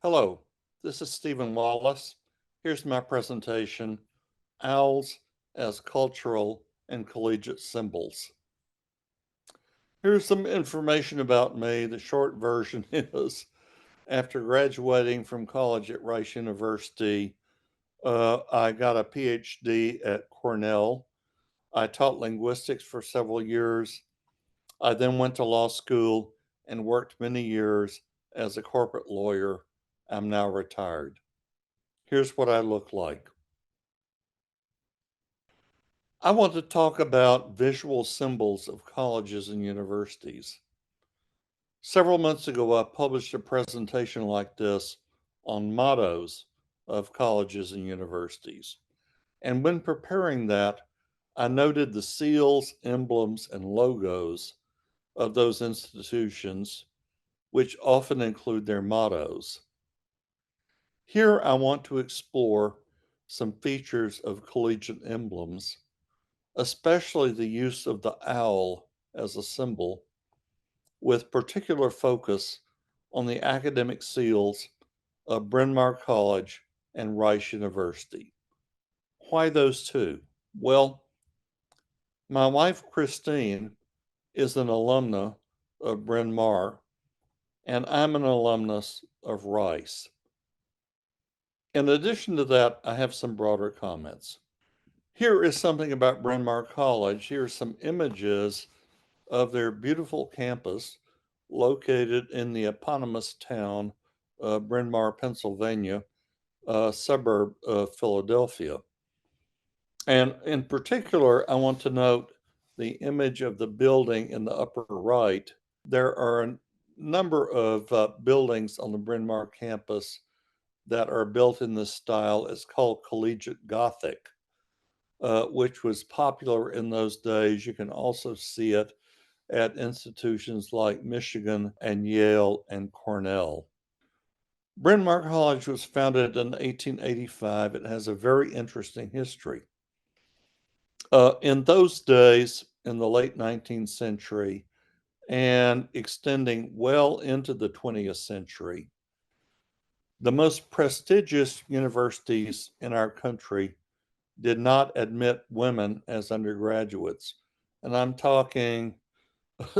Hello, this is Stephen Wallace. Here's my presentation, Owls as Cultural and Collegiate Symbols. Here's some information about me. The short version is, after graduating from college at Rice University, I got a PhD at Cornell. I taught linguistics for several years. I then went to law school and worked many years as a corporate lawyer. I'm now retired. Here's what I look like. I want to talk about visual symbols of colleges and universities. Several months ago, I published a presentation like this on mottos of colleges and universities. And when preparing that, I noted the seals, emblems, and logos of those institutions, which often include their mottos. Here, I want to explore some features of collegiate emblems, especially the use of the owl as a symbol, with particular focus on the academic seals of Bryn Mawr College and Rice University. Why those two? Well, my wife Christine is an alumna of Bryn Mawr, and I'm an alumnus of Rice. In addition to that, I have some broader comments. Here is something about Bryn Mawr College. Here are some images of their beautiful campus located in the eponymous town of Bryn Mawr, Pennsylvania, a suburb of Philadelphia. And in particular, I want to note the image of the building in the upper right. There are a number of buildings on the Bryn Mawr campus that are built in this style. It's called Collegiate Gothic, which was popular in those days. You can also see it at institutions like Michigan and Yale and Cornell. Bryn Mawr College was founded in 1885. It has a very interesting history. In those days, in the late 19th century, and extending well into the 20th century, the most prestigious universities in our country did not admit women as undergraduates. And I'm talking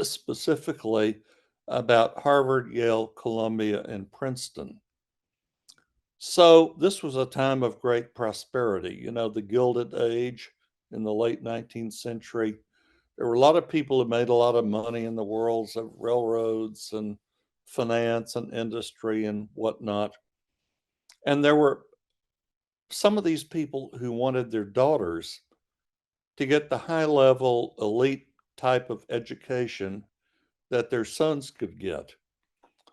specifically about Harvard, Yale, Columbia, and Princeton. So this was a time of great prosperity, the Gilded Age in the late 19th century. There were a lot of people who made a lot of money in the worlds of railroads and finance and industry and whatnot. And there were some of these people who wanted their daughters to get the high level elite type of education that their sons could get.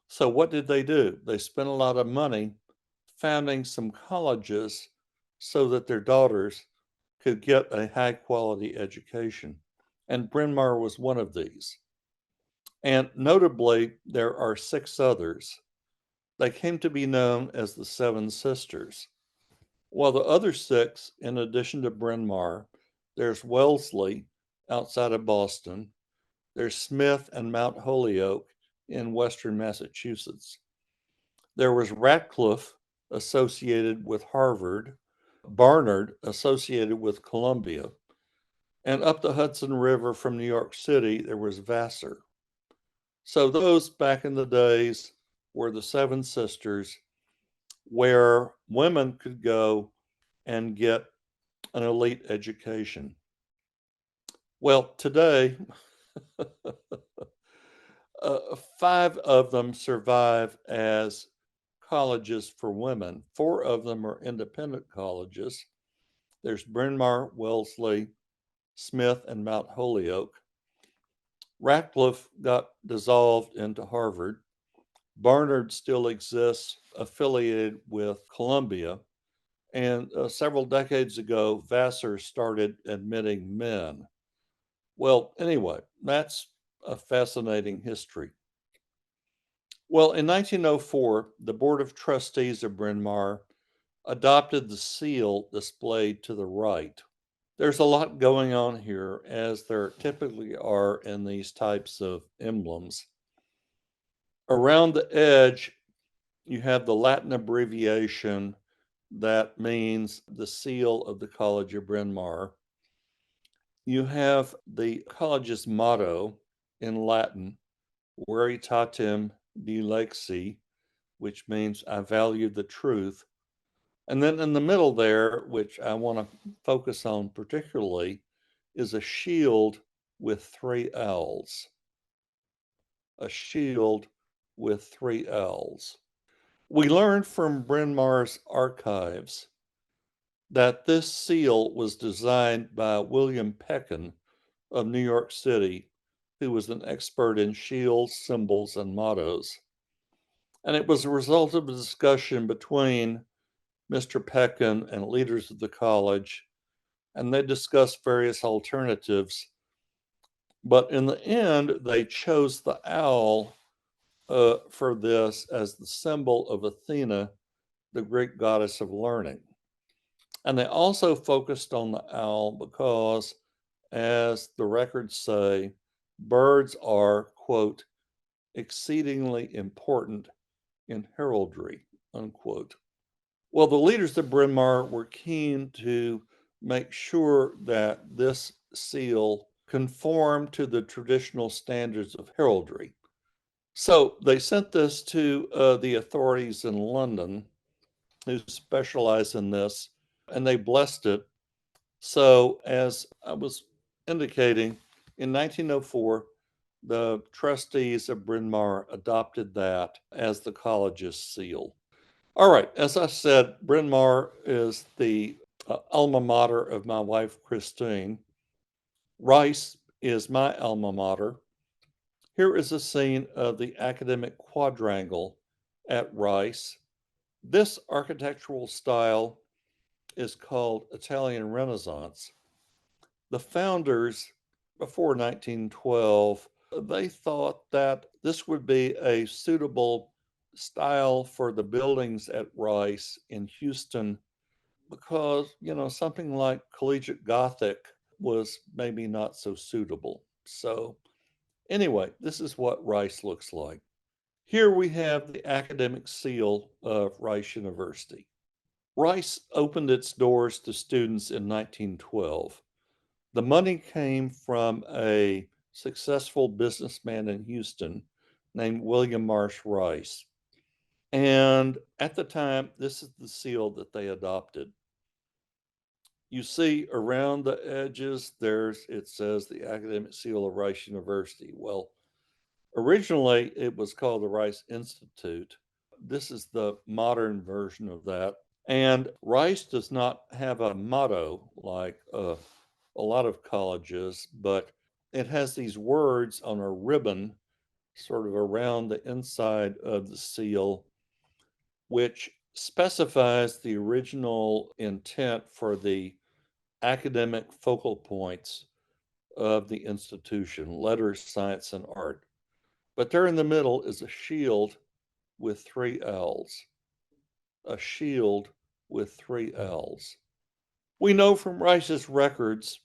So what did they do? They spent a lot of money founding some colleges so that their daughters could get a high quality education. And Bryn Mawr was one of these. And notably, there are six others. They came to be known as the Seven Sisters. While the other six, in addition to Bryn Mawr, there's Wellesley outside of Boston, there's Smith and Mount Holyoke in western Massachusetts. There was Radcliffe associated with Harvard, Barnard associated with Columbia, and up the Hudson River from New York City, there was Vassar. So those back in the days were the Seven Sisters, where women could go and get an elite education. Well, today, five of them survive as colleges for women. Four of them are independent colleges. There's Bryn Mawr, Wellesley, Smith, and Mount Holyoke. Radcliffe got dissolved into Harvard. Barnard still exists, affiliated with Columbia. And several decades ago, Vassar started admitting men. Well, anyway, that's a fascinating history. Well, in 1904, the Board of Trustees of Bryn Mawr adopted the seal displayed to the right. There's a lot going on here, as there typically are in these types of emblems. Around the edge, You have the Latin abbreviation that means the seal of the College of Bryn Mawr. You have the college's motto in Latin, Veritatem Dilexi, which means I value the truth. And then in the middle there, which I want to focus on particularly, is a shield with three L's. A shield with three L's. We learned from Bryn Mawr's archives that this seal was designed by William Peckin of New York City, who was an expert in shields, symbols, and mottos. And it was a result of a discussion between Mr. Peckin and leaders of the college, and they discussed various alternatives. But in the end, they chose the owl for this as the symbol of Athena, the Greek goddess of learning. And they also focused on the owl because, as the records say, birds are, quote, exceedingly important in heraldry, unquote. Well, the leaders of Bryn Mawr were keen to make sure that this seal conformed to the traditional standards of heraldry. So they sent this to the authorities in London who specialize in this, and they blessed it. So, as I was indicating, in 1904, the trustees of Bryn Mawr adopted that as the college's seal. All right, as I said, Bryn Mawr is the alma mater of my wife, Christine. Rice is my alma mater. Here is a scene of the academic quadrangle at Rice. This architectural style is called Italian Renaissance. The founders, before 1912, they thought that this would be a suitable style for the buildings at Rice in Houston because, something like Collegiate Gothic was maybe not so suitable. So, anyway, this is what Rice looks like. Here we have the academic seal of Rice University. Rice opened its doors to students in 1912. The money came from a successful businessman in Houston named William Marsh Rice. And at the time, this is the seal that they adopted. You see around the edges, it says the academic seal of Rice University. Well, originally it was called the Rice Institute. This is the modern version of that. And Rice does not have a motto like a lot of colleges, but it has these words on a ribbon sort of around the inside of the seal, which specifies the original intent for the academic focal points of the institution, letters, science, and art. But there in the middle is a shield with three L's. A shield with three L's. We know from Rice's records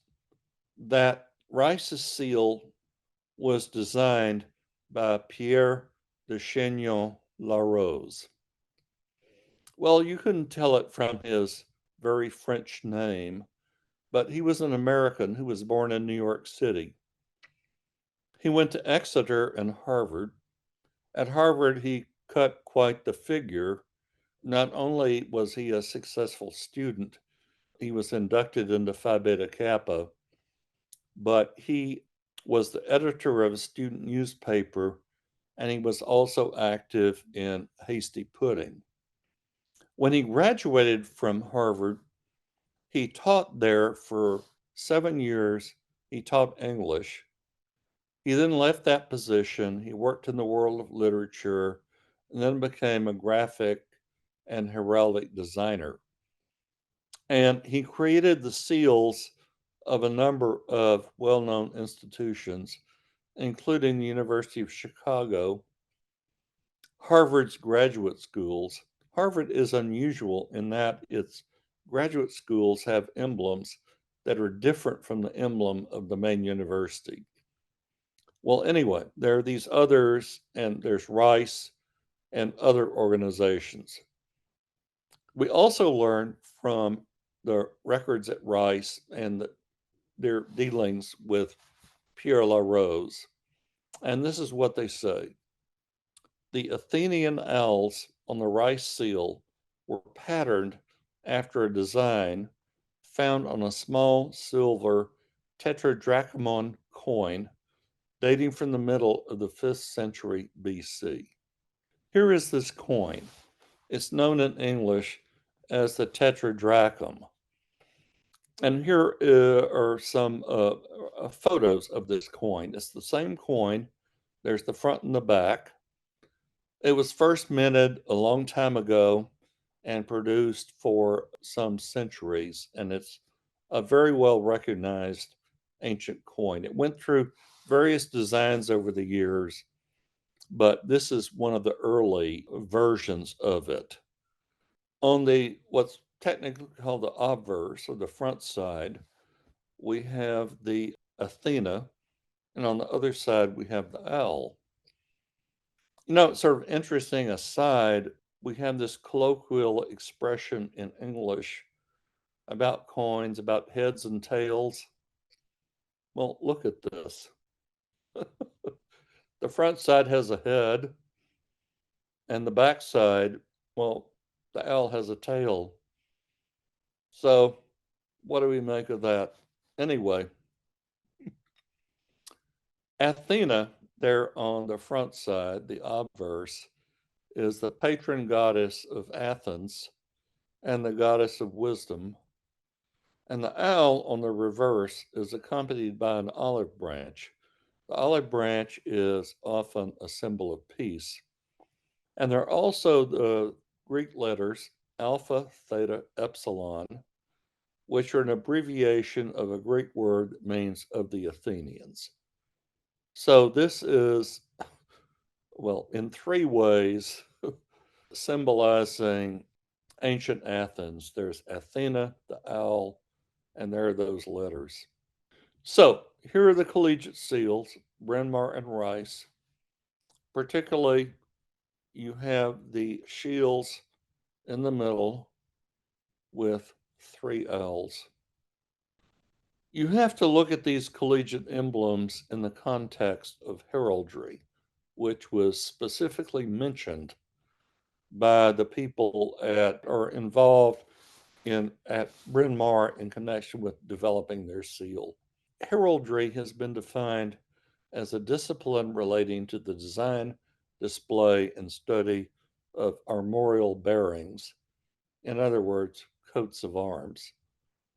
that Rice's seal was designed by Pierre de Chaignon Larose. Well, you couldn't tell it from his very French name, but he was an American who was born in New York City. He went to Exeter and Harvard. At Harvard, he cut quite the figure. Not only was he a successful student, he was inducted into Phi Beta Kappa, but he was the editor of a student newspaper, and he was also active in Hasty Pudding. When he graduated from Harvard, he taught there for 7 years. He taught English. He then left that position. He worked in the world of literature and then became a graphic and heraldic designer. And he created the seals of a number of well-known institutions, including the University of Chicago, Harvard's graduate schools. Harvard is unusual in that its graduate schools have emblems that are different from the emblem of the main university. Well, anyway, there are these others, and there's Rice, and other organizations. We also learn from the records at Rice and their dealings with Pierre LaRose. And this is what they say. The Athenian owls on the Rice seal were patterned after a design found on a small silver tetradrachamon coin dating from the middle of the 5th century BC. Here is this coin. It's known in English as the tetradrachm. And here are some photos of this coin. It's the same coin. There's the front and the back. It was first minted a long time ago and produced for some centuries, and it's a very well recognized ancient coin. It went through various designs over the years, but this is one of the early versions of it. On the what's technically called the obverse, or the front side, we have the Athena, and on the other side, we have the owl. Sort of interesting aside, we have this colloquial expression in English about coins, about heads and tails. Well, look at this. The front side has a head, and the back side, well, the owl has a tail. So, what do we make of that? Anyway, Athena, there on the front side, the obverse, is the patron goddess of Athens and the goddess of wisdom. And the owl on the reverse is accompanied by an olive branch. The olive branch is often a symbol of peace. And there are also the Greek letters alpha, theta, epsilon, which are an abbreviation of a Greek word that means of the Athenians. So this is, well, in three ways, symbolizing ancient Athens. There's Athena, the owl, and there are those letters. So here are the collegiate seals, Bryn Mawr and Rice. Particularly, you have the shields in the middle with three owls. You have to look at these collegiate emblems in the context of heraldry, which was specifically mentioned by the people or involved at Bryn Mawr in connection with developing their seal. Heraldry has been defined as a discipline relating to the design, display, and study of armorial bearings, in other words, coats of arms,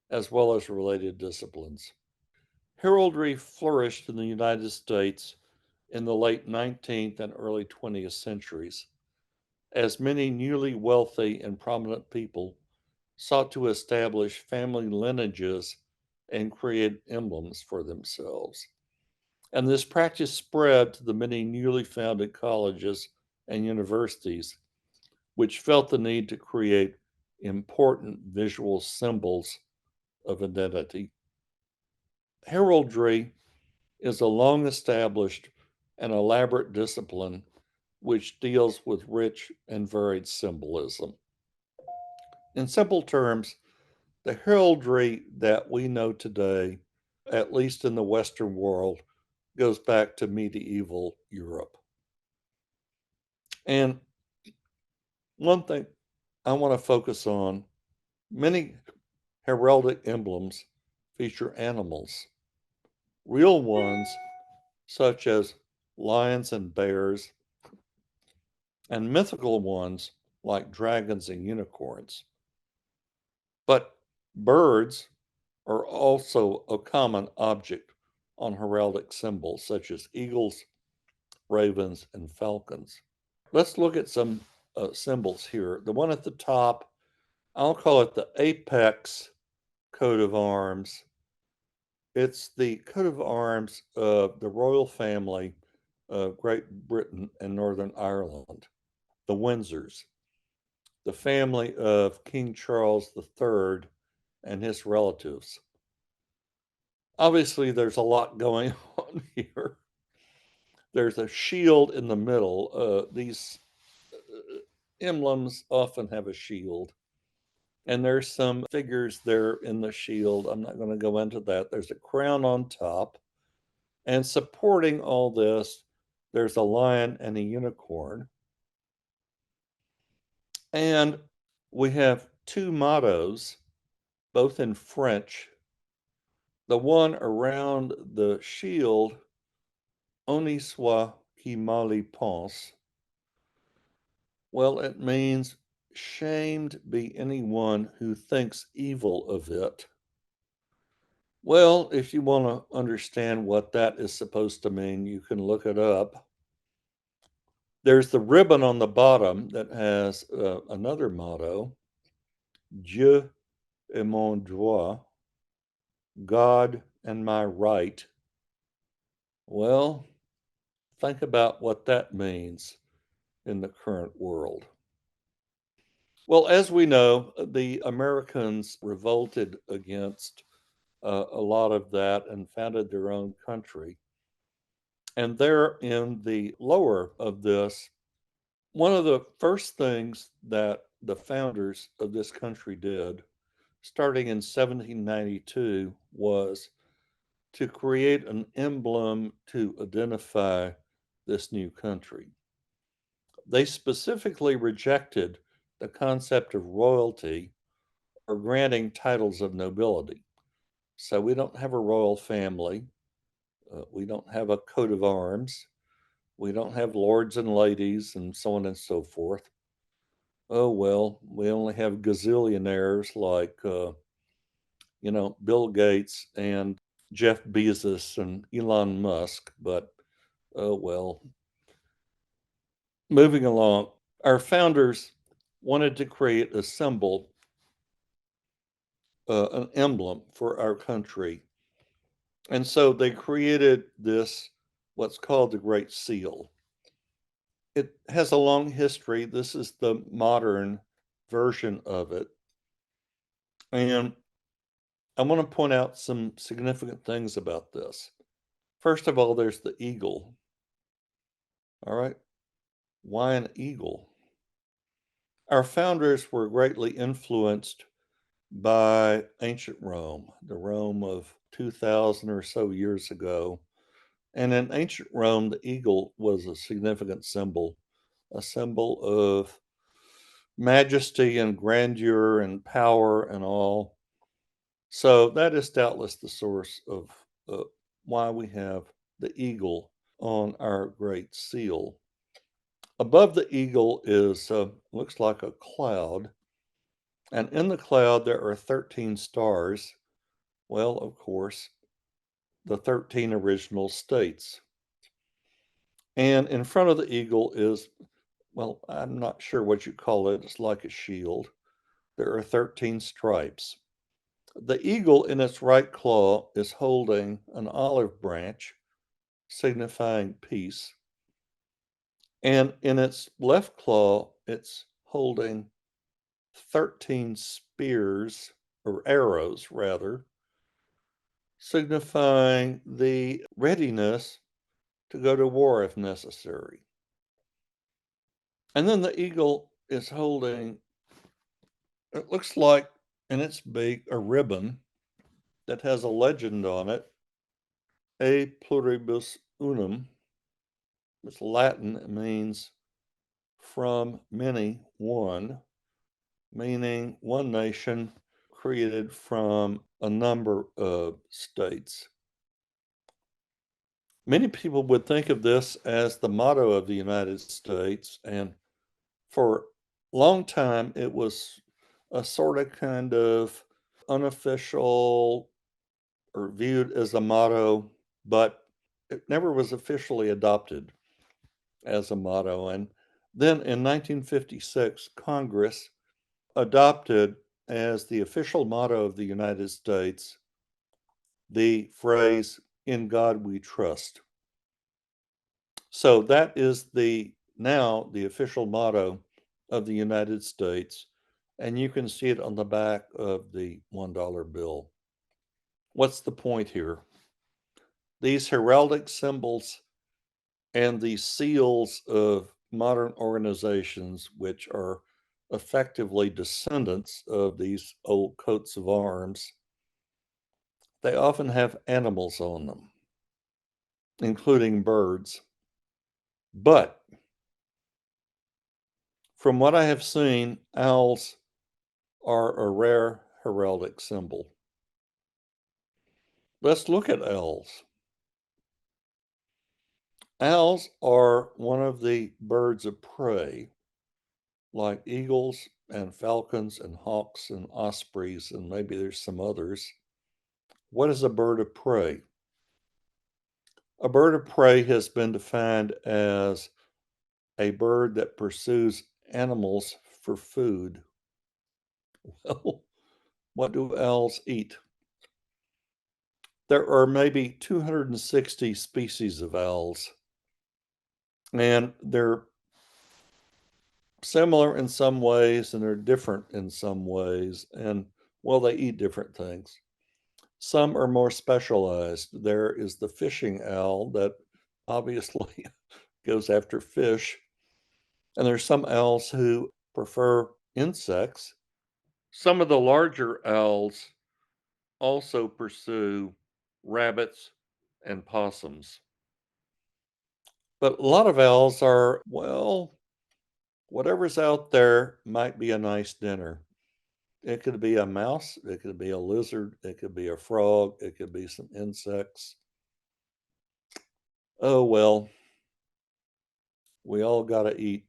as well as related disciplines. Heraldry flourished in the United States in the late 19th and early 20th centuries, as many newly wealthy and prominent people sought to establish family lineages and create emblems for themselves. And this practice spread to the many newly founded colleges and universities, which felt the need to create important visual symbols of identity. Heraldry is a long established and elaborate discipline which deals with rich and varied symbolism. In simple terms, the heraldry that we know today, at least in the Western world, goes back to medieval Europe. And one thing I want to focus on, many heraldic emblems feature animals, real ones such as lions and bears, and mythical ones like dragons and unicorns. But birds are also a common object on heraldic symbols such as eagles, ravens, and falcons. Let's look at some symbols here. The one at the top, I'll call it the apex coat of arms. It's the coat of arms of the royal family of Great Britain and Northern Ireland, the Windsors, the family of King Charles III and his relatives. Obviously, there's a lot going on here. There's a shield in the middle. These emblems often have a shield. And there's some figures there in the shield. I'm not going to go into that. There's a crown on top. And supporting all this, there's a lion and a unicorn. And we have two mottos, both in French. The one around the shield, Honi soit qui mal y pense. Well, it means shamed be anyone who thinks evil of it. Well, if you want to understand what that is supposed to mean, you can look it up. There's the ribbon on the bottom that has another motto, Dieu est mon droit, God and my right. Well, think about what that means in the current world. Well, as we know, the Americans revolted against a lot of that and founded their own country. And there in the lower of this, one of the first things that the founders of this country did, starting in 1792, was to create an emblem to identify this new country. They specifically rejected the concept of royalty or granting titles of nobility. So we don't have a royal family. We don't have a coat of arms. We don't have lords and ladies and so on and so forth. Oh, well, we only have gazillionaires like, Bill Gates and Jeff Bezos and Elon Musk. But, oh, well, moving along, our founders wanted to create a symbol, an emblem for our country. And so they created this, what's called the Great Seal. It has a long history. This is the modern version of it. And I want to point out some significant things about this. First of all, there's the eagle. All right. Why an eagle? Our founders were greatly influenced by ancient Rome, the Rome of 2000 or so years ago. And in ancient Rome, the eagle was a significant symbol, a symbol of majesty and grandeur and power and all. So that is doubtless the source of why we have the eagle on our great seal. Above the eagle is looks like a cloud, and in the cloud there are 13 stars. Well, of course, the 13 original states. And in front of the eagle is, well, I'm not sure what you call it. It's like a shield. There are 13 stripes. The eagle in its right claw is holding an olive branch, signifying peace. And in its left claw, it's holding 13 spears, or arrows rather, signifying the readiness to go to war if necessary. And then the eagle is holding, it looks like in its beak, a ribbon that has a legend on it, A pluribus unum. It's Latin, it means from many one, meaning one nation created from a number of states. Many people would think of this as the motto of the United States, and for a long time it was a sort of kind of unofficial or viewed as a motto, but it never was officially adopted as a motto. And then in 1956, Congress adopted as the official motto of the United States the phrase, "In God we trust." So that is now the official motto of the United States, and you can see it on the back of the $1 bill. What's the point here? These heraldic symbols and these seals of modern organizations which are effectively descendants of these old coats of arms, they often have animals on them, including birds. But from what I have seen, owls are a rare heraldic symbol. Let's look at owls. Owls are one of the birds of prey, like eagles and falcons and hawks and ospreys, and maybe there's some others. What is a bird of prey? A bird of prey has been defined as a bird that pursues animals for food. Well, what do owls eat? There are maybe 260 species of owls, and they're similar in some ways and they're different in some ways. And well, they eat different things. Some are more specialized. There is the fishing owl that obviously goes after fish. And there's some owls who prefer insects. Some of the larger owls also pursue rabbits and possums. But a lot of owls are, well, whatever's out there might be a nice dinner. It could be a mouse, it could be a lizard, it could be a frog, it could be some insects. Oh, well, we all got to eat.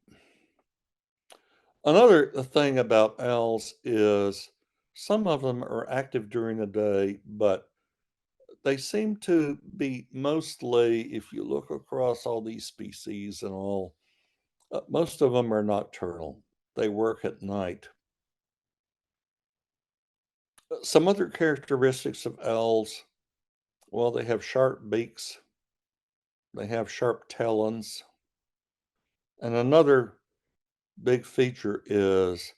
Another thing about owls is some of them are active during the day, but they seem to be mostly, if you look across all these species and all, most of them are nocturnal. They work at night. Some other characteristics of owls, well, they have sharp beaks, they have sharp talons, and another big feature is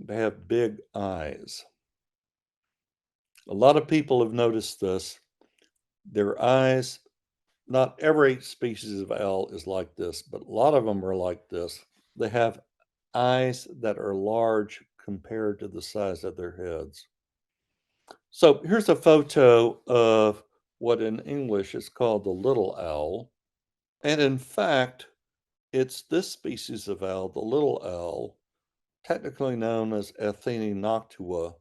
they have big eyes. A lot of people have noticed this. Their eyes, not every species of owl is like this, but a lot of them are like this. They have eyes that are large compared to the size of their heads. So here's a photo of what in English is called the little owl. And in fact, it's this species of owl, the little owl, technically known as Athene noctua,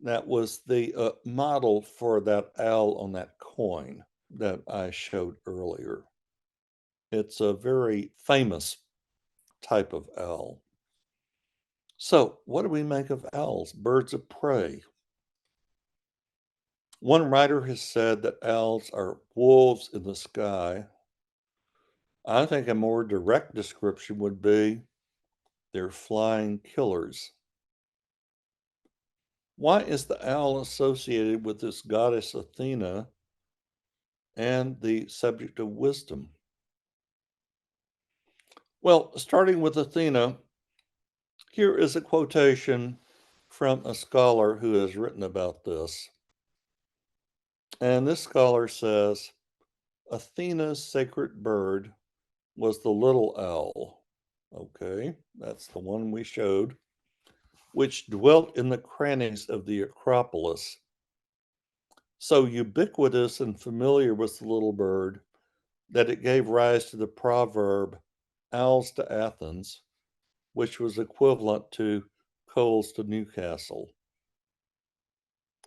that was the model for that owl on that coin that I showed earlier. It's a very famous type of owl. So, what do we make of owls? Birds of prey. One writer has said that owls are wolves in the sky. I think a more direct description would be they're flying killers. Why is the owl associated with this goddess Athena and the subject of wisdom? Well, starting with Athena, here is a quotation from a scholar who has written about this. And this scholar says, Athena's sacred bird was the little owl. Okay, that's the one we showed, which dwelt in the crannies of the Acropolis. So ubiquitous and familiar was the little bird that it gave rise to the proverb, owls to Athens, which was equivalent to coals to Newcastle.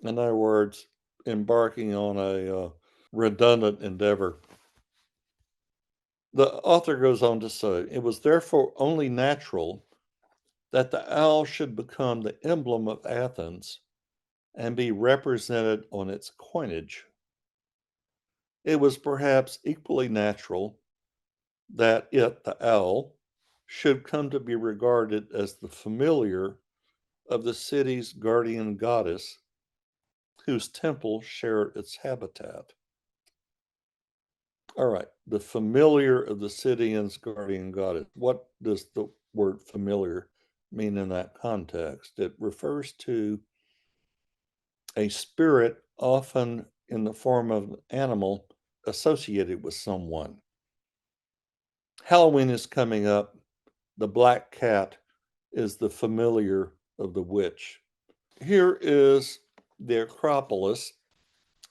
In other words, embarking on a redundant endeavor. The author goes on to say, it was therefore only natural that the owl should become the emblem of Athens and be represented on its coinage. It was perhaps equally natural that it, the owl, should come to be regarded as the familiar of the city's guardian goddess, whose temple shared its habitat. All right, the familiar of the city's guardian goddess. What does the word familiar mean in that context? It refers to a spirit, often in the form of an animal, associated with someone. Halloween is coming up. The black cat is the familiar of the witch. Here is the Acropolis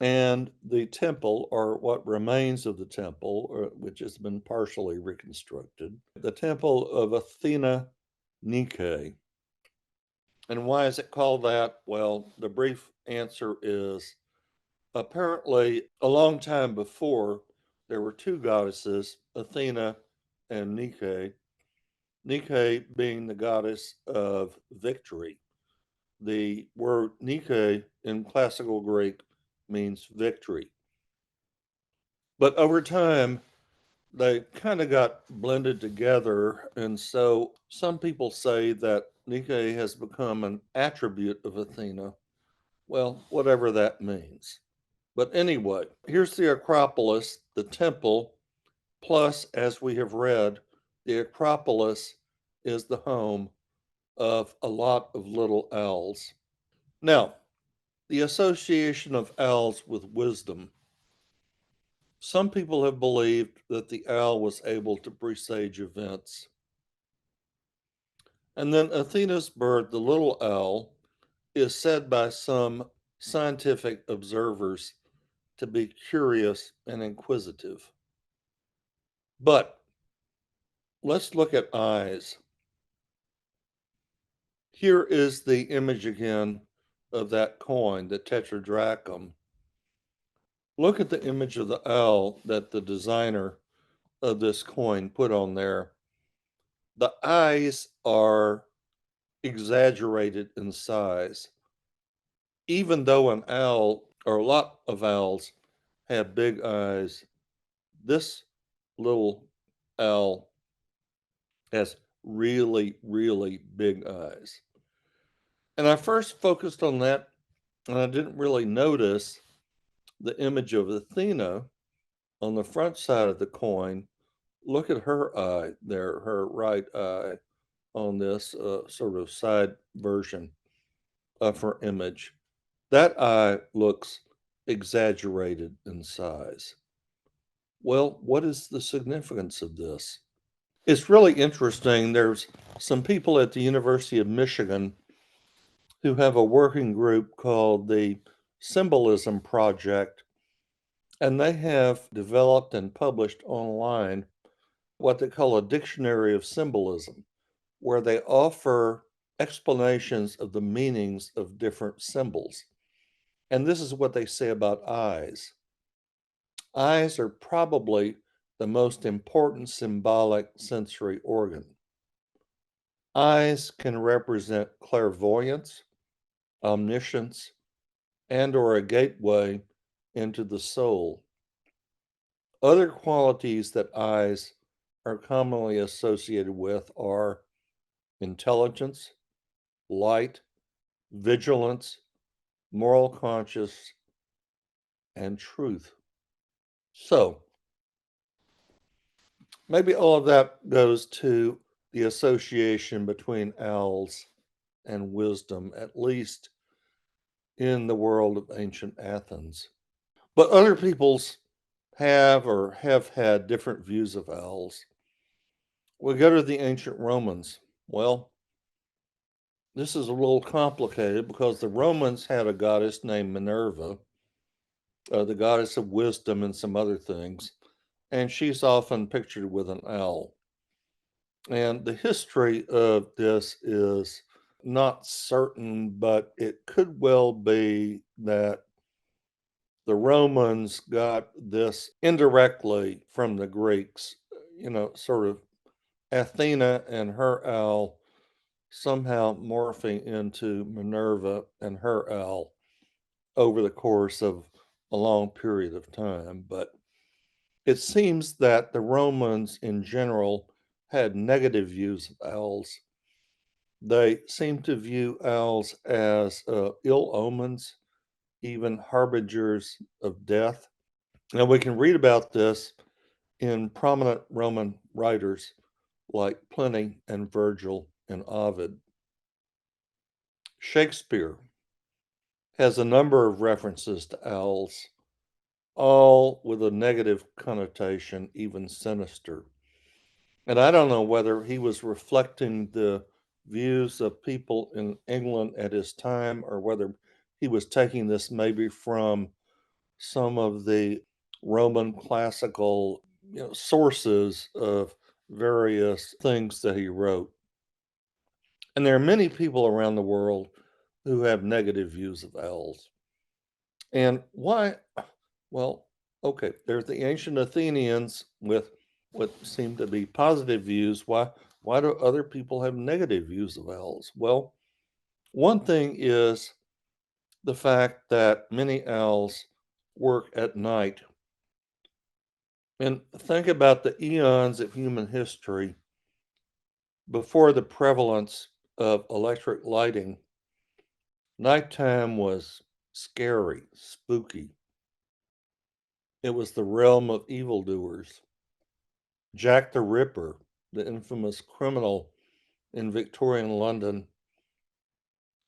and the temple, or what remains of the temple, which has been partially reconstructed, the temple of Athena Nike. And why is it called that? Well, the brief answer is apparently a long time before there were two goddesses, Athena and Nike. Nike being the goddess of victory. The word Nike in classical Greek means victory. But over time, they kind of got blended together. And so some people say that Nike has become an attribute of Athena. Well, whatever that means. But anyway, here's the Acropolis, the temple, plus, as we have read, the Acropolis is the home of a lot of little owls. Now, the association of owls with wisdom. Some people have believed that the owl was able to presage events. And then Athena's bird, the little owl, is said by some scientific observers to be curious and inquisitive. But let's look at eyes. Here is the image again of that coin, the tetradrachm. Look at the image of the owl that the designer of this coin put on there. The eyes are exaggerated in size. Even though an owl, or a lot of owls, have big eyes, this little owl has really, really big eyes. And I first focused on that, and I didn't really notice the image of Athena on the front side of the coin. Look at her eye there, her right eye on this sort of side version of her image. That eye looks exaggerated in size. Well, what is the significance of this? It's really interesting. There's some people at the University of Michigan who have a working group called the Symbolism Project, and they have developed and published online what they call a dictionary of symbolism, where they offer explanations of the meanings of different symbols. And this is what they say about eyes. Eyes are probably the most important symbolic sensory organ. Eyes can represent clairvoyance, omniscience, and or a gateway into the soul. Other qualities that eyes are commonly associated with are intelligence, light, vigilance, moral conscience, and truth. So, maybe all of that goes to the association between owls and wisdom, at least in the world of ancient Athens. But other peoples have or have had different views of owls. We go to the ancient Romans. Well, this is a little complicated because the Romans had a goddess named Minerva, the goddess of wisdom and some other things, and she's often pictured with an owl. And the history of this is not certain, but it could well be that the Romans got this indirectly from the Greeks, sort of Athena and her owl somehow morphing into Minerva and her owl over the course of a long period of time. But it seems that the Romans in general had negative views of owls. They seem to view owls as ill omens, even harbingers of death. And we can read about this in prominent Roman writers like Pliny and Virgil and Ovid. Shakespeare has a number of references to owls, all with a negative connotation, even sinister. And I don't know whether he was reflecting the views of people in England at his time or whether he was taking this maybe from some of the Roman classical sources of various things that he wrote. And there are many people around the world who have negative views of owls. And why? Well, okay, there's the ancient Athenians with what seem to be positive views. Why do other people have negative views of owls? Well, one thing is the fact that many owls work at night. And think about the eons of human history before the prevalence of electric lighting. Nighttime was scary, spooky. It was the realm of evildoers. Jack the Ripper, the infamous criminal in Victorian London,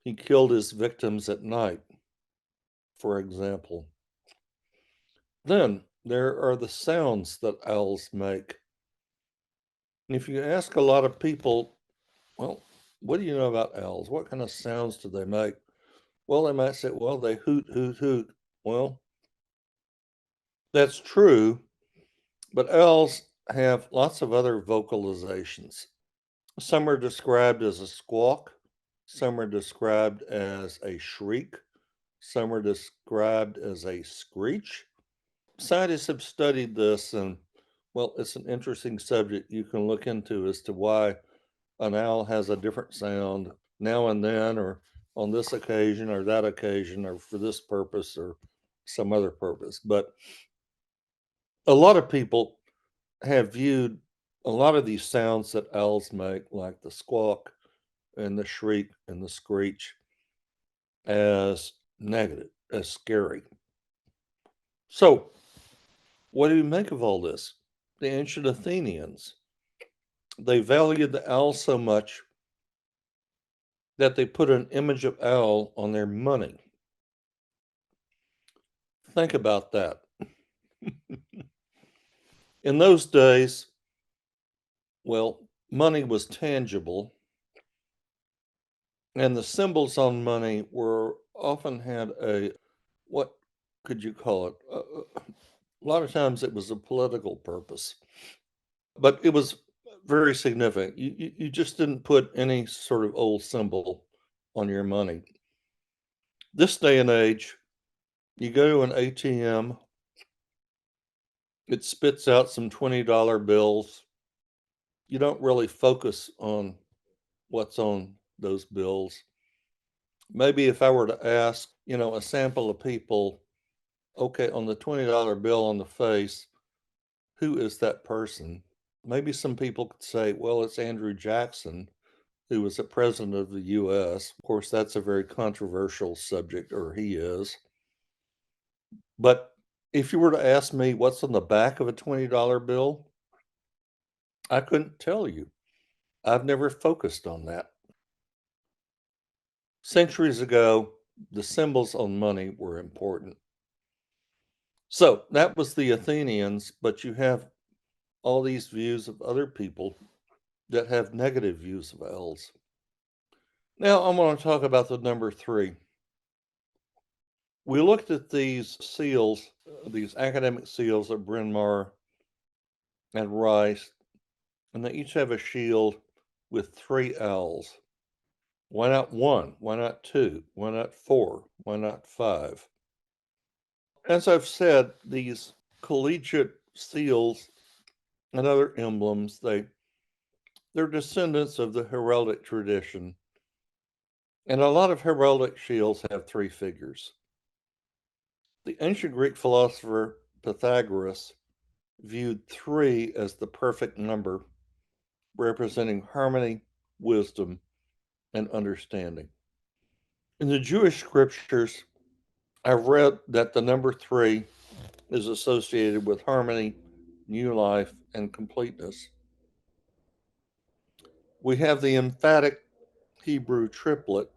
he killed his victims at night, for example. Then there are the sounds that owls make. If you ask a lot of people, well, what do you know about owls? What kind of sounds do they make? Well, they might say, well, they hoot, hoot, hoot. Well, that's true, but owls have lots of other vocalizations. Some are described as a squawk, some are described as a shriek, some are described as a screech. Scientists have studied this, and well, it's an interesting subject you can look into as to why an owl has a different sound now and then, or on this occasion, or that occasion, or for this purpose, or some other purpose. But a lot of people have viewed a lot of these sounds that owls make, like the squawk and the shriek and the screech, as negative, as scary. So, what do you make of all this? The ancient Athenians, they valued the owl so much that they put an image of owl on their money. Think about that. In those days, well, money was tangible, and the symbols on money were often had a, what could you call it? A lot of times it was a political purpose, but it was very significant. You just didn't put any sort of old symbol on your money. This day and age, you go to an ATM, it spits out some $20 bills. You don't really focus on what's on those bills. Maybe if I were to ask, a sample of people, okay, on the $20 bill on the face, who is that person? Maybe some people could say, well, it's Andrew Jackson, who was the president of the US. Of course, that's a very controversial subject, or he is. But if you were to ask me what's on the back of a $20 bill, I couldn't tell you. I've never focused on that. Centuries ago, the symbols on money were important. So that was the Athenians, but you have all these views of other people that have negative views of owls. Now I'm going to talk about the number 3. We looked at these seals, these academic seals of Bryn Mawr and Rice, and they each have a shield with 3 owls. Why not 1? Why not 2? Why not 4? Why not 5? As I've said, these collegiate seals and other emblems, they're descendants of the heraldic tradition. And a lot of heraldic shields have 3 figures. The ancient Greek philosopher Pythagoras viewed 3 as the perfect number, representing harmony, wisdom, and understanding. In the Jewish scriptures, I've read that the number 3 is associated with harmony, new life, and completeness. We have the emphatic Hebrew triplet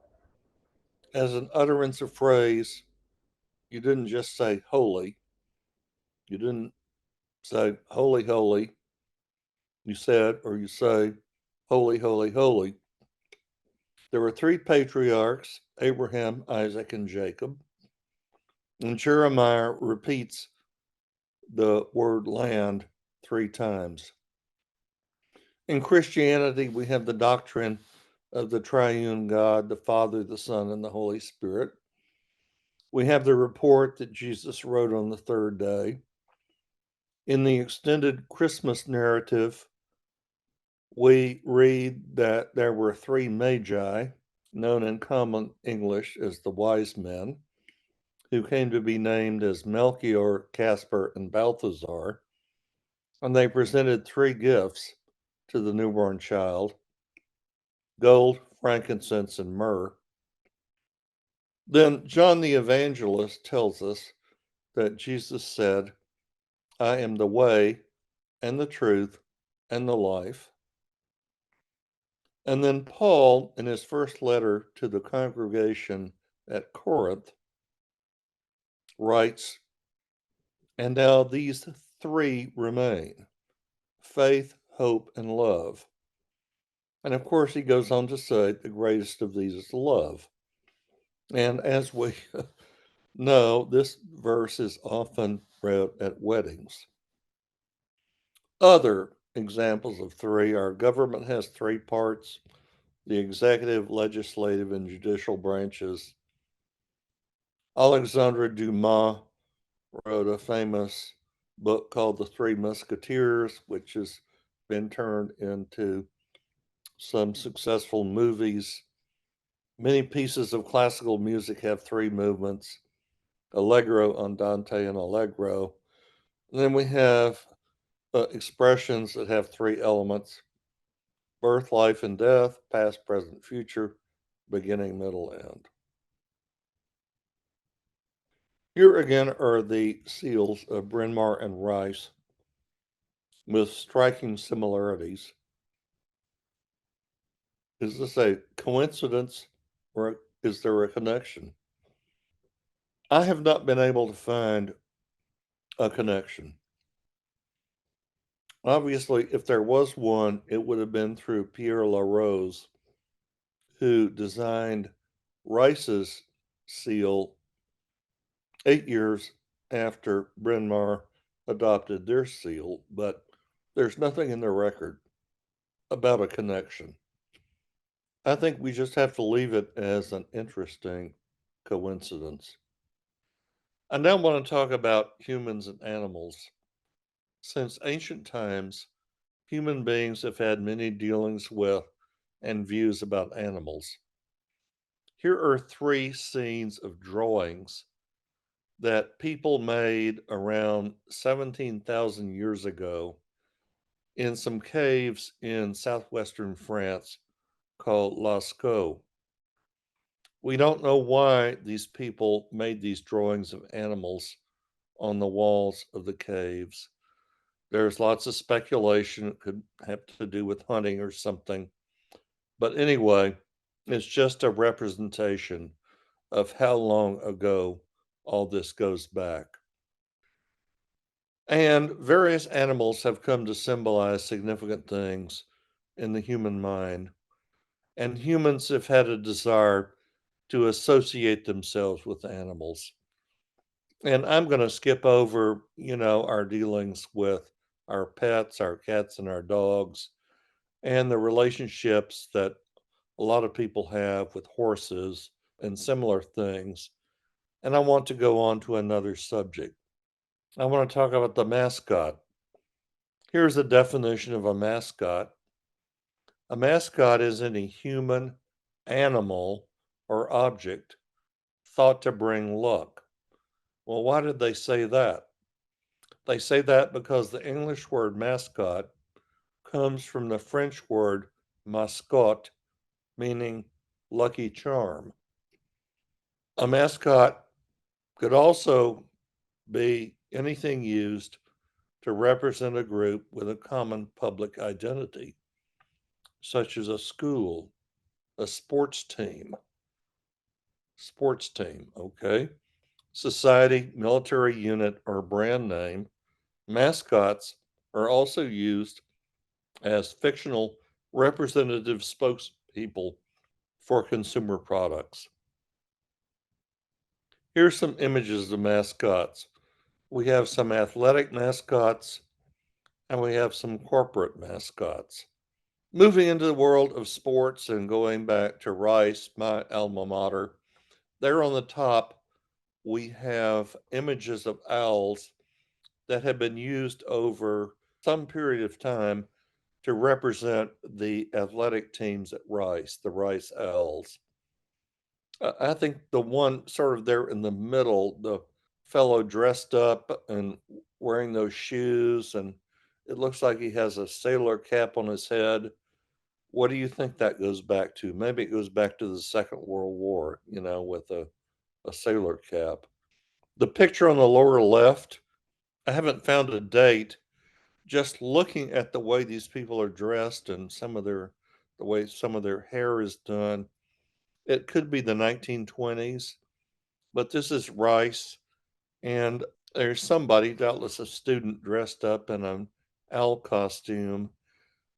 as an utterance of phrase. You didn't just say holy, you didn't say holy, holy, you said or you say, holy, holy, holy. There were three patriarchs, Abraham, Isaac, and Jacob. And Jeremiah repeats the word land three times. In Christianity, we have the doctrine of the triune God, the Father, the Son, and the Holy Spirit. We have the report that Jesus wrote on the third day. In the extended Christmas narrative, we read that there were three magi, known in common English as the wise men, who came to be named as Melchior, Caspar, and Balthazar, and they presented three gifts to the newborn child: gold, frankincense, and myrrh. Then John the Evangelist tells us that Jesus said, I am the way and the truth and the life. And then Paul, in his first letter to the congregation at Corinth, writes, and now these three remain: faith, hope, and love. And of course, he goes on to say the greatest of these is love. And as we know, this verse is often read at weddings. Other examples of three are government has three parts: the executive, legislative, and judicial branches. Alexandre Dumas wrote a famous book called The Three Musketeers, which has been turned into some successful movies. Many pieces of classical music have three movements: allegro, andante, and allegro. And then we have expressions that have three elements: birth, life, and death, past, present, future, beginning, middle, end. Here again are the seals of Bryn Mawr and Rice with striking similarities. Is this a coincidence or is there a connection? I have not been able to find a connection. Obviously, if there was one, it would have been through Pierre Larose, who designed Rice's seal 8 years after Bryn Mawr adopted their seal, but there's nothing in the record about a connection. I think we just have to leave it as an interesting coincidence. I now want to talk about humans and animals. Since ancient times, human beings have had many dealings with and views about animals. Here are three scenes of drawings that people made around 17,000 years ago in some caves in southwestern France called Lascaux. We don't know why these people made these drawings of animals on the walls of the caves. There's lots of speculation. It could have to do with hunting or something. But anyway, it's just a representation of how long ago all this goes back. And various animals have come to symbolize significant things in the human mind. And humans have had a desire to associate themselves with animals. And I'm going to skip over, our dealings with our pets, our cats, and our dogs, and the relationships that a lot of people have with horses and similar things. And I want to go on to another subject. I want to talk about the mascot. Here's a definition of a mascot. A mascot is any human, animal, or object thought to bring luck. Well, why did they say that? They say that because the English word mascot comes from the French word mascotte, meaning lucky charm. A mascot could also be anything used to represent a group with a common public identity, such as a school, a sports team, okay? Society, military unit, or brand name. Mascots are also used as fictional representative spokespeople for consumer products. Here's some images of mascots. We have some athletic mascots and we have some corporate mascots. Moving into the world of sports and going back to Rice, my alma mater, there on the top, we have images of owls that have been used over some period of time to represent the athletic teams at Rice, the Rice Owls. I think the one sort of there in the middle, the fellow dressed up and wearing those shoes, and it looks like he has a sailor cap on his head. What do you think that goes back to? Maybe it goes back to the Second World War, with a sailor cap. The picture on the lower left, I haven't found a date. Just looking at the way these people are dressed and the way some of their hair is done, it could be the 1920s, but this is Rice, and there's somebody, doubtless a student, dressed up in an owl costume,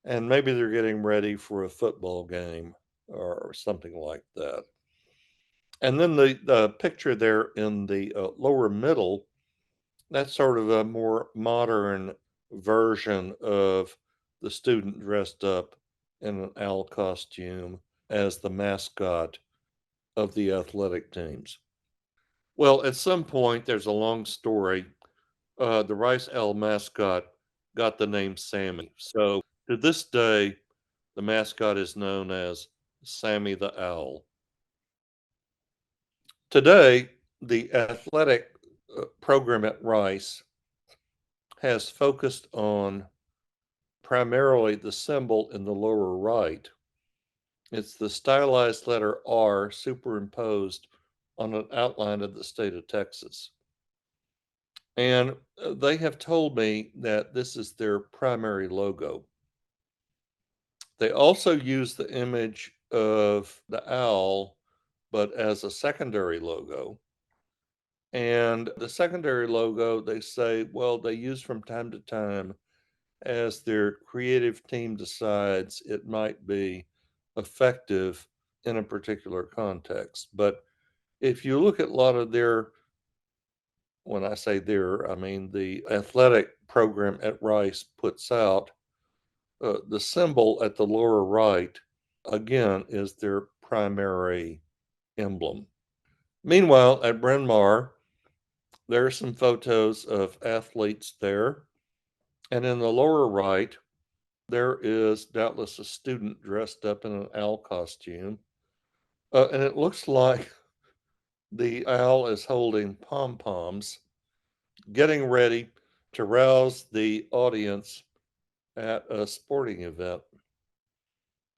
and maybe they're getting ready for a football game or something like that. And then the picture there in the lower middle, that's sort of a more modern version of the student dressed up in an owl costume as the mascot of the athletic teams. Well, at some point, there's a long story. The Rice Owl mascot got the name Sammy. So to this day, the mascot is known as Sammy the Owl. Today, the athletic program at Rice has focused on primarily the symbol in the lower right. It's the stylized letter R superimposed on an outline of the state of Texas. And they have told me that this is their primary logo. They also use the image of the owl, but as a secondary logo. And the secondary logo, they say, well, they use from time to time as their creative team decides it might be effective in a particular context. But if you look at a lot of when I say their, I mean the athletic program at Rice puts out, the symbol at the lower right, again, is their primary emblem. Meanwhile, at Bryn Mawr, there are some photos of athletes there. And in the lower right, there is doubtless a student dressed up in an owl costume. And it looks like the owl is holding pom poms, getting ready to rouse the audience at a sporting event.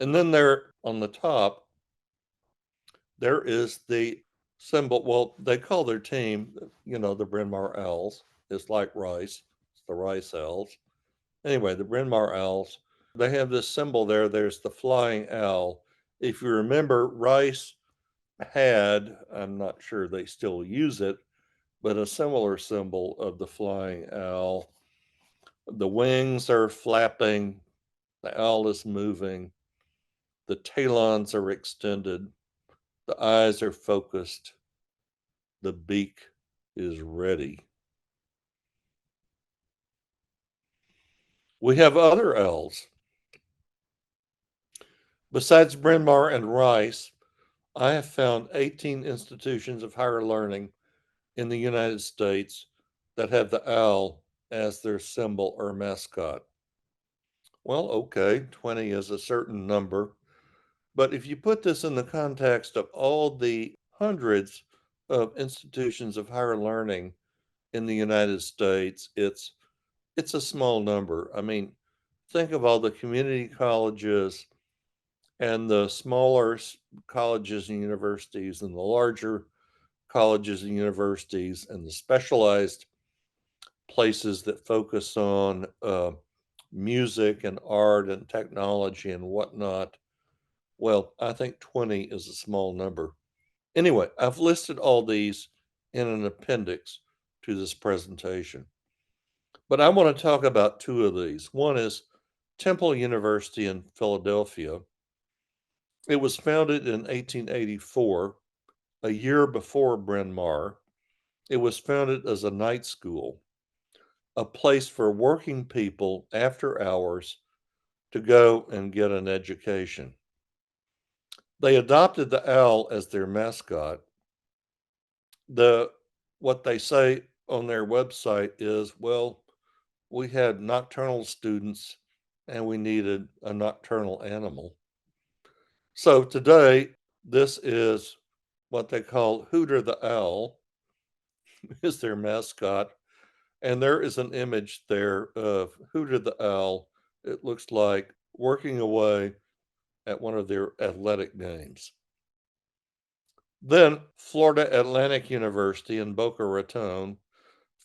And then there on the top, there is the symbol. Well, they call their team, the Bryn Mawr Owls. It's like Rice, it's the Rice Owls. Anyway, the Bryn Mawr Owls, they have this symbol there. There's the flying owl. If you remember, Rice had, I'm not sure they still use it, but a similar symbol of the flying owl. The wings are flapping, the owl is moving, the talons are extended, the eyes are focused, the beak is ready. We have other owls. Besides Bryn Mawr and Rice, I have found 18 institutions of higher learning in the United States that have the owl as their symbol or mascot. Well, okay, 20 is a certain number, but if you put this in the context of all the hundreds of institutions of higher learning in the United States, it's a small number. I mean, think of all the community colleges and the smaller colleges and universities and the larger colleges and universities and the specialized places that focus on music and art and technology and whatnot. Well, I think 20 is a small number. Anyway, I've listed all these in an appendix to this presentation. But I want to talk about two of these. One is Temple University in Philadelphia. It was founded in 1884, a year before Bryn Mawr. It was founded as a night school, a place for working people after hours to go and get an education. They adopted the owl as their mascot. What they say on their website is, well, we had nocturnal students and we needed a nocturnal animal. So today, this is what they call Hooter the Owl, is their mascot. And there is an image there of Hooter the Owl. It looks like working away at one of their athletic games. Then Florida Atlantic University in Boca Raton,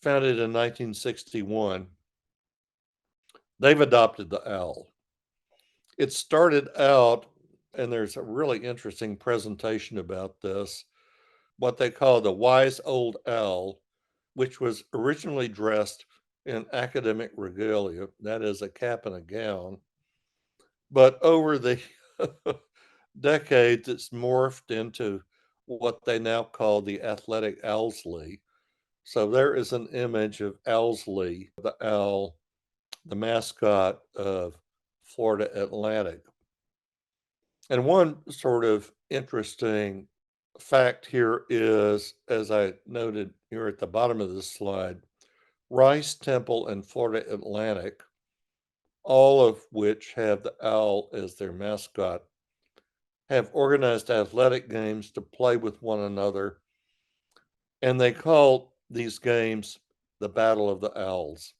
founded in 1961, they've adopted the owl. It started out, and there's a really interesting presentation about this, what they call the wise old owl, which was originally dressed in academic regalia, that is, a cap and a gown. But over the decades, it's morphed into what they now call the athletic Owlsley. So there is an image of Owlsley, the owl, the mascot of Florida Atlantic. And one sort of interesting fact here is, as I noted here at the bottom of this slide, Rice, Temple, and Florida Atlantic, all of which have the owl as their mascot, have organized athletic games to play with one another, and they call these games the Battle of the Owls.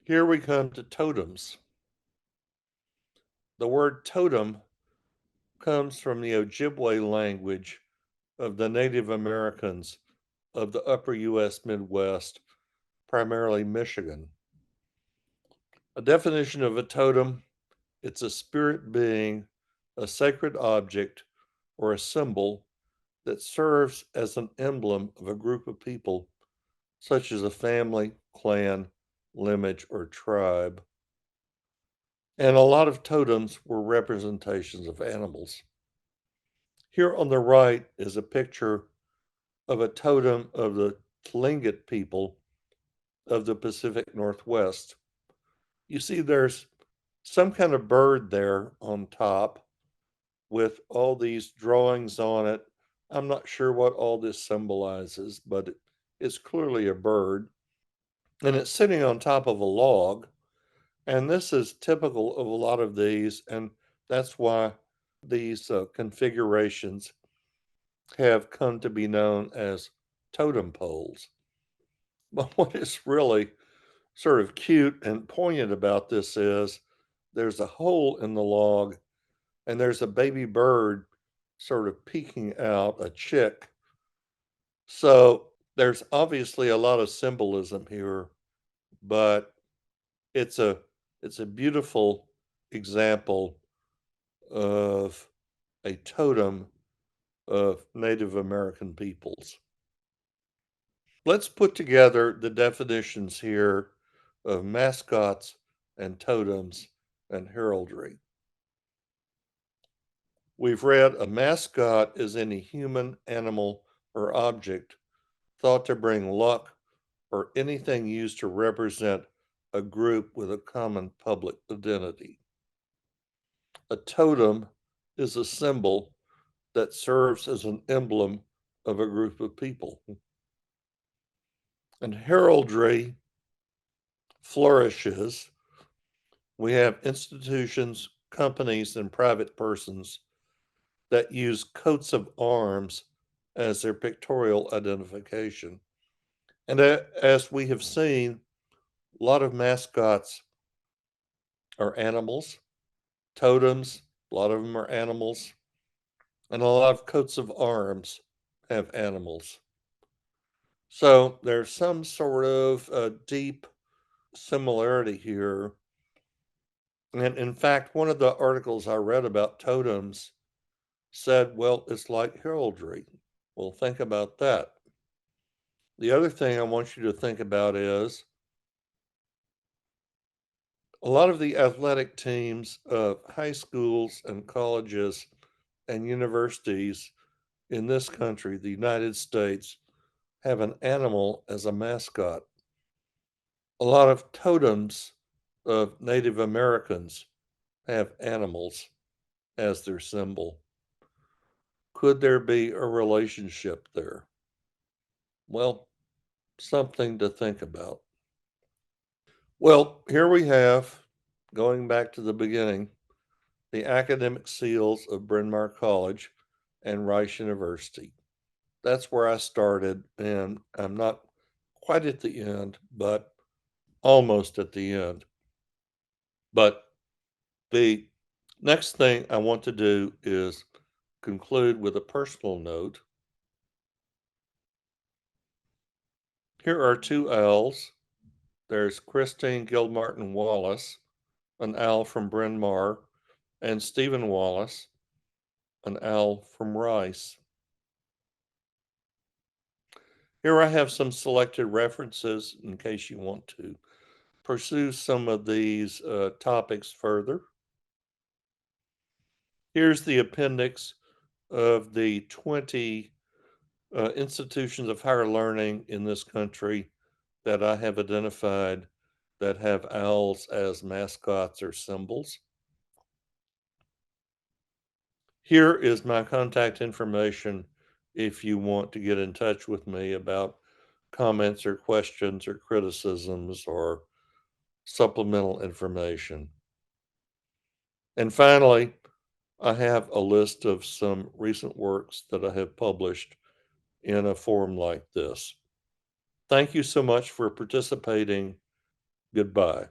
Here we come to totems. The word totem comes from the Ojibwe language of the Native Americans of the upper U.S. Midwest, primarily Michigan. A definition of a totem: it's a spirit being, a sacred object, or a symbol that serves as an emblem of a group of people, such as a family, clan, lineage, or tribe. And a lot of totems were representations of animals. Here on the right is a picture of a totem of the Tlingit people of the Pacific Northwest. You see, there's some kind of bird there on top with all these drawings on it. I'm not sure what all this symbolizes, but it's clearly a bird. And it's sitting on top of a log. And this is typical of a lot of these. And that's why these configurations have come to be known as totem poles. But what is really sort of cute and poignant about this is there's a hole in the log and there's a baby bird sort of peeking out, a chick. So there's obviously a lot of symbolism here, but it's a it's a beautiful example of a totem of Native American peoples. Let's put together the definitions here of mascots and totems and heraldry. We've read a mascot is any human, animal, or object thought to bring luck or anything used to represent a group with a common public identity. A totem is a symbol that serves as an emblem of a group of people. And heraldry flourishes. We have institutions, companies, and private persons that use coats of arms as their pictorial identification. And as we have seen, a lot of mascots are animals, totems, a lot of them are animals, and a lot of coats of arms have animals. So there's some sort of deep similarity here. And in fact, one of the articles I read about totems said, well, it's like heraldry. Well, think about that. The other thing I want you to think about is A lot of the athletic teams of high schools and colleges and universities in this country, the United States, have an animal as a mascot. A lot of totems of Native Americans have animals as their symbol. Could there be a relationship there? Well, something to think about. Well, here we have, going back to the beginning, the academic seals of Bryn Mawr College and Rice University. That's where I started, and I'm not quite at the end, but almost at the end. But the next thing I want to do is conclude with a personal note. Here are two owls. There's Christine Gilmartin Wallace, an owl from Bryn Mawr, and Stephen Wallace, an owl from Rice. Here I have some selected references in case you want to pursue some of these topics further. Here's the appendix of the 20 institutions of higher learning in this country that I have identified that have owls as mascots or symbols. Here is my contact information if you want to get in touch with me about comments or questions or criticisms or supplemental information. And finally, I have a list of some recent works that I have published in a forum like this. Thank you so much for participating. Goodbye.